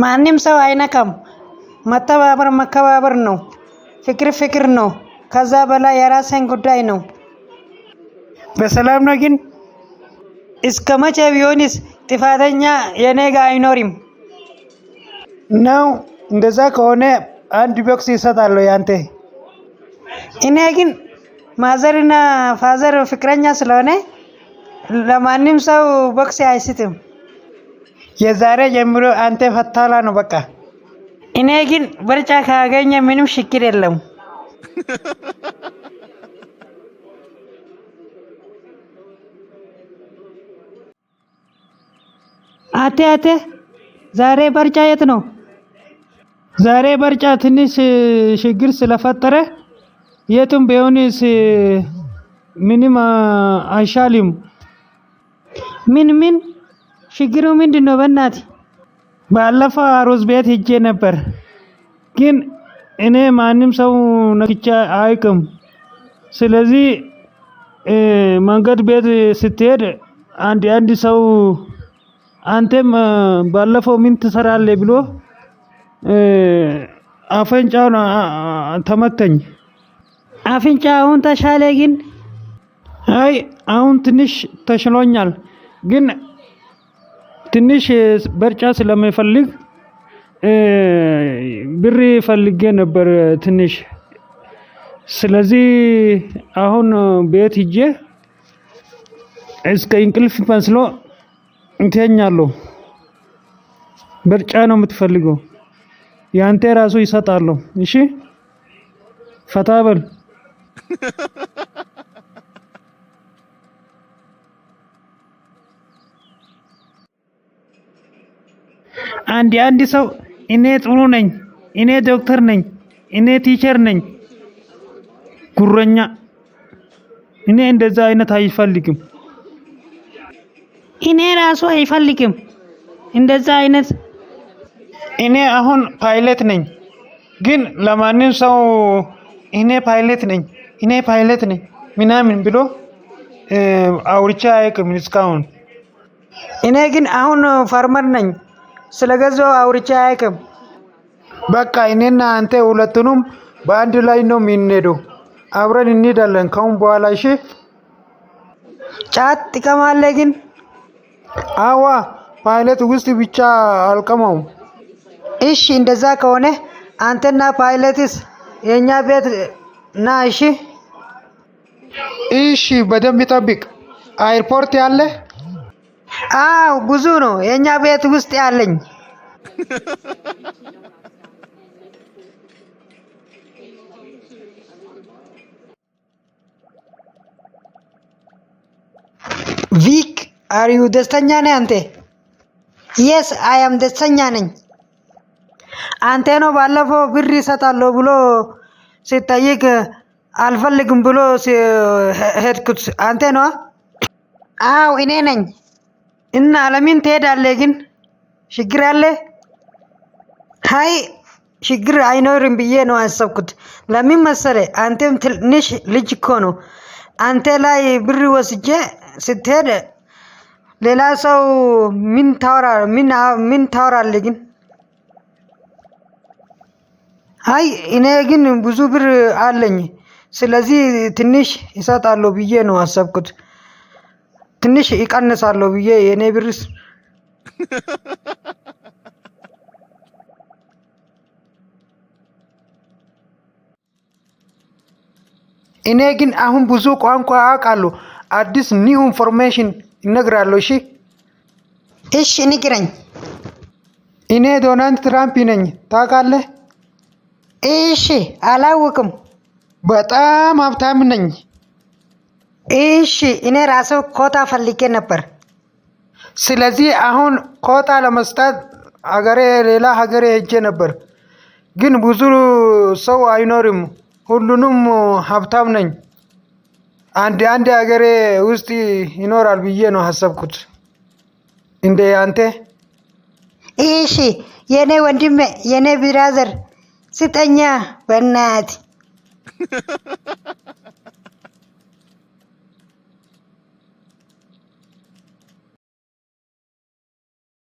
ማንም ሰው አይነካም። መተባበር መከባበር ነው። ፍቅር ፍቅር ነው። ከዛ በላይ የራስን ጉዳይ ነው። በሰላም ነው ግን እስከ መቼ ቢሆንስ ጥፋተኛ የኔ ጋ አይኖርም ነው። እንደዛ ከሆነ አንድ ቦክስ ይሰጣለሁ ያንተ። እኔ ግን ማዘርና ፋዘር ፍቅረኛ ስለሆነ ለማንም ሰው ቦክስ አይስትም። የዛሬ ጀምሮ አንተ ፈታላ ነው በቃ። እኔ ግን በርጫ ካገኘ ምንም ችግር የለም። አቴ ዛሬ በርጫ የት ነው? ዛሬ በርጫ ትንሽ ችግር ስለፈጠረ የቱም ቢሆንስ ምንም አይሻልም። ምን ችግሩ ምንድነው? በእናት ባለፈው አሮዝ ቤት ሄጄ ነበር፣ ግን እኔ ማንም ሰው ነክቼ አያውቅም። ስለዚህ መንገድ ቤት ስትሄድ አንድ ሰው አንተም ባለፈው ምን ትሰራለህ ብሎ አፍንጫውን ተመተኝ። አፍንጫውን ተሻለ ግን? አይ አሁን ትንሽ ተሽሎኛል፣ ግን ትንሽ በርጫ ስለምፈልግ ብር ፈልጌ ነበር ትንሽ። ስለዚህ አሁን ቤት ሂጄ እስከ እንቅልፍ መስሎ እንተኛለሁ። በርጫ ነው የምትፈልገው? ያንተ ራሱ ይሰጣለሁ። እሺ ፈታ በል። አንድ ሰው እኔ ጥሩ ነኝ፣ እኔ ዶክተር ነኝ፣ እኔ ቲቸር ነኝ። ጉረኛ። እኔ እንደዛ አይነት አይፈልግም። እኔ ራሱ አይፈልግም እንደዛ አይነት። እኔ አሁን ፓይለት ነኝ፣ ግን ለማንም ሰው እኔ ፓይለት ነኝ ምናምን ብሎ አውርቼ አያውቅም እስካሁን። እኔ ግን አሁን ፋርመር ነኝ፣ ስለገዛው አውርቼ አያውቅም። በቃ እኔና አንተ ሁለቱንም በአንድ ላይ ነው የምንሄደው። አብረን እንሄዳለን ካሁን በኋላ። እሺ። ጫት ትቀማለህ ግን? አዋ ፓይለት ውስጥ ብቻ አልቀማውም። እሺ እንደዛ ከሆነ አንተና ፓይለትስ የኛ ቤት ና። እሺ በደንብ ጠብቅ። ኤርፖርት ያለ? አው ብዙ ነው የኛ ቤት ውስጥ ያለኝ። ቪክ አር ዩ ደስተኛ ነህ አንተ? የስ አይ አም ደስተኛ ነኝ። አንተ ነው ባለፈው ብር ይሰጣለሁ ብሎ ሲጠይቅ አልፈልግም ብሎ ሄድኩት። አንተ ነው? አው እኔ ነኝ። እና ለምን ትሄዳለህ ግን? ችግር አለ? ሃይ ችግር አይኖርም ብዬ ነው አሰብኩት። ለምን መሰለህ? አንተም ትንሽ ልጅ እኮ ነው። አንተ ላይ ብር ወስጄ ስትሄድ ሌላ ሰው ምን ታወራለህ ግን? አይ እኔ ግን ብዙ ብር አለኝ። ስለዚህ ትንሽ ይሰጣለሁ ብዬ ነው አሰብኩት። ትንሽ ይቀንሳለሁ ብዬ የኔ ብርስ እኔ ግን አሁን ብዙ ቋንቋ አውቃለሁ። አዲስ ኒው ኢንፎርሜሽን እነግራለሁ። እሺ ንገረኝ። እኔ ዶናልድ ትራምፕ ነኝ። ታውቃለህ? እሺ አላውቅም። በጣም ሀብታም ነኝ። እሺ እኔ ራሴ ኮታ ፈልጌ ነበር። ስለዚህ አሁን ኮታ ለመስጠት ሌላ ሀገሬ ሄጄ ነበር፣ ግን ብዙ ሰው አይኖርም። ሁሉንም ሀብታም ነኝ። አንድ ሀገሬ ውስጥ ይኖራል ብዬ ነው ሀሰብኩት። እንደ አንተ? እሺ የኔ ወንድሜ፣ የኔ ብራዘር ስጠኛ በእናትህ።